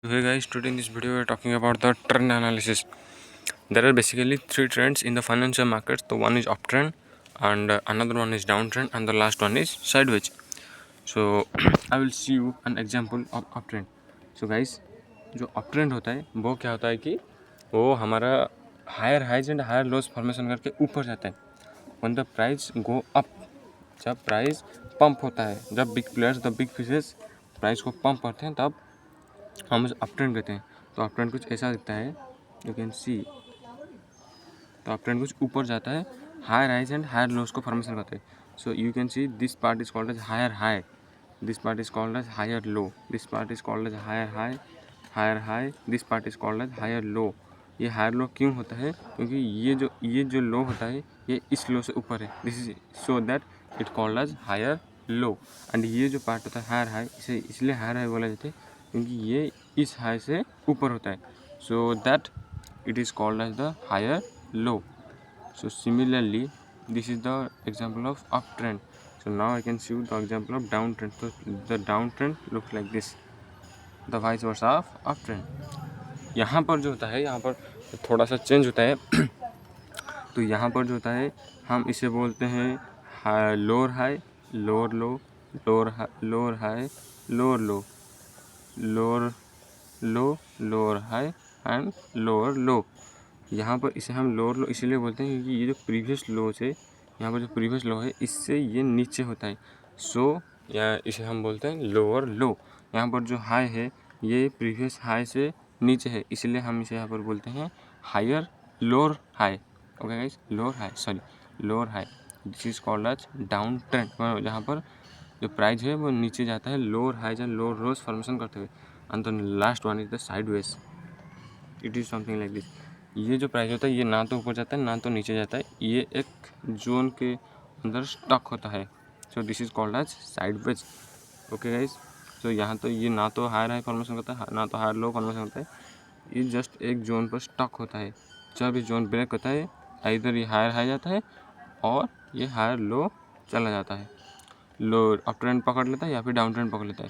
Hey guys, today in this video we are talking about the trend analysis. There are basically three trends in the financial markets. The one is uptrend, and another one is downtrend, and the last one is sideways. So I will see you an example of uptrend. So guys, जो uptrend होता है वो क्या होता है कि वो हमारा higher highs and higher lows formation करके ऊपर जाता है. When the price go up, जब प्राइस पंप होता है, जब big players the big fishes price को पंप करते हैं तब हम उसे अपट्रेंड कहते हैं. तो अपट्रेंड कुछ ऐसा दिखता है, यू कैन सी. तो अपट्रेंड कुछ ऊपर जाता है, higher highs and higher lows को फॉर्मेशन करते हैं. So you can see this part is called as higher high, this part is called as higher low, this part is called as higher high, higher high, this part is called as higher low. ये higher लो क्यों होता है? क्योंकि ये जो लो होता है ये इस लो से ऊपर है. This is so that it called as higher low. And ये जो पार्ट होता है हायर हाई, इसे इसलिए हायर हाई बोला जाता है क्योंकि ये इस हाई से ऊपर होता है. So that it is called as the higher low. So similarly, this is the example of uptrend. So now I can show the example of downtrend. So the downtrend looks like this, the vice versa of uptrend. यहाँ पर जो होता है, यहाँ पर थोड़ा सा change होता है. तो यहाँ पर जो होता है हम इसे बोलते हैं lower high, lower low, lower high, lower low, lower low, lower high and lower लो. यहाँ पर इसे हम लोअर लो इसीलिए बोलते हैं क्योंकि ये जो प्रीवियस लो से, यहाँ पर जो प्रीवियस लो है इससे ये नीचे होता है. सो या इसे हम बोलते हैं लोअर लो. यहाँ पर जो हाई है ये प्रीवियस हाई से नीचे है, इसलिए हम इसे यहाँ पर बोलते हैं higher lower high. Okay guys, lower high, sorry lower high. This is called as down trend, जहाँ पर जो प्राइस है वो नीचे जाता है lower highs and lower lows formation करते हुए. And the last one is the sideways. It is something like this. ये जो प्राइस होता है ये ना तो ऊपर जाता है ना तो नीचे जाता है, ये एक जोन के अंदर स्टक होता है. So this is called as sideways. Okay guys, तो यहाँ तो ये ना तो हायर हाई फॉर्मेशन करता है ना तो हायर लो फॉर्मेशन करता है, ये जस्ट एक जोन पर स्टक होता है. जब ये जोन ब्रेक होता है इधर ये हायर हाई जाता है और ये हायर लो चला जाता है. लो अप ट्रेंड पकड़ लेता है या फिर डाउन ट्रेंड पकड़ लेता है.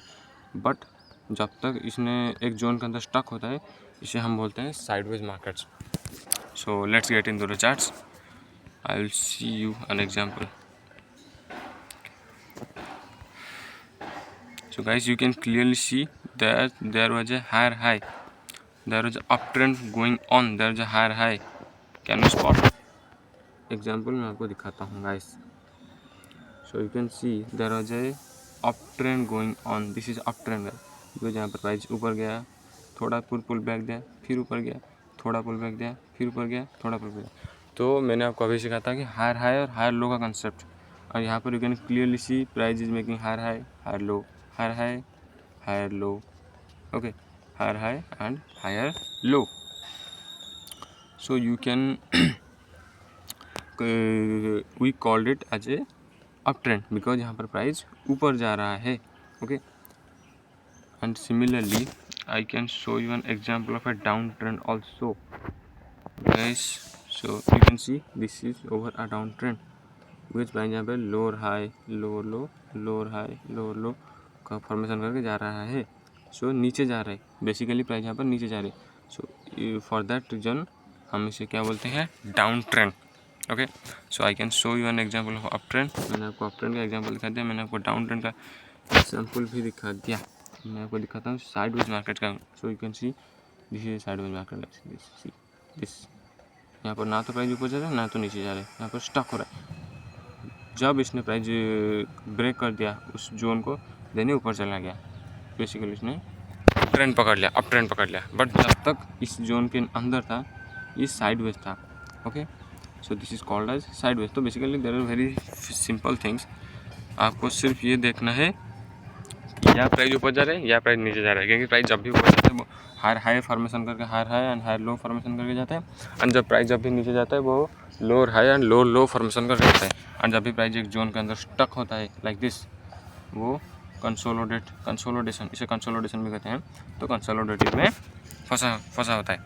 बट जब तक इसने एक जोन के अंदर स्टक होता है इसे हम बोलते हैं sideways markets. So let's get into the charts. I will see you an example. So guys, you can clearly see that there was a higher high, there was an uptrend going on, there was a higher high. Can you spot? Example मैं आपको दिखाता हूँ guys. So you can see there was a uptrend going on. This is uptrend. जो जहाँ पर price ऊपर गया, थोड़ा पुल बैक दिया, फिर ऊपर गया, थोड़ा पुल बैक दिया, फिर ऊपर गया, थोड़ा पुल बैक. तो मैंने आपको अभी सिखाया था कि हायर हाई और हायर लो का कंसेप्ट. और यहाँ पर you can clearly see price is making higher high, higher low, higher high, higher low. Okay, higher high and higher low. So you can we called it as a up trend because यहाँ पर price ऊपर जा रहा है. Okay, and similarly I can show you an example of a downtrend also guys. So you can see this is over a downtrend which price यहाँ पे lower high, lower लो, lower high, lower लो का formation करके जा रहा है. सो नीचे जा रहा है, बेसिकली प्राइस यहाँ पर नीचे जा रही है. सो फॉर दैट रीजन हम इसे क्या बोलते हैं, down trend. Okay, so I can show you an example of up trend. मैंने आपको अप ट्रेंड का एग्जाम्पल दिखा दिया, मैंने आपको डाउन ट्रेंड का एग्जाम्पल भी दिखा दिया. मैं आपको दिखाता हूँ साइडवेज मार्केट का. सो you can see this is sideways market. This यहाँ पर ना तो प्राइस ऊपर जा रहा है ना तो नीचे जा रहा है, यहाँ पर स्टक हो रहा है. जब इसने प्राइस ब्रेक कर दिया उस जोन को, देने ऊपर चला गया, बेसिकली इसने ट्रेंड पकड़ लिया, अप ट्रेंड पकड़ लिया. बट जब तक इस जोन के अंदर था ये साइडवेज था. Okay, so this is called as sideways. तो basically there are very simple things. आपको सिर्फ ये देखना है या प्राइस ऊपर जा रहा है या प्राइस नीचे जा रहा है, क्योंकि प्राइस जब भी ऊपर जाता है वो हायर हाई फॉर्मेशन करके higher high and higher low formation करके जाता है. एंड जब प्राइस जब भी नीचे जाता है वो lower high and lower low formation करके जाता है. एंड जब भी प्राइस एक जोन के अंदर स्टक होता है लाइक दिस, वो कंसोलिडेशन, इसे कंसोलिडेशन भी कहते हैं. तो कंसोलिडेटिव में फंसा होता है.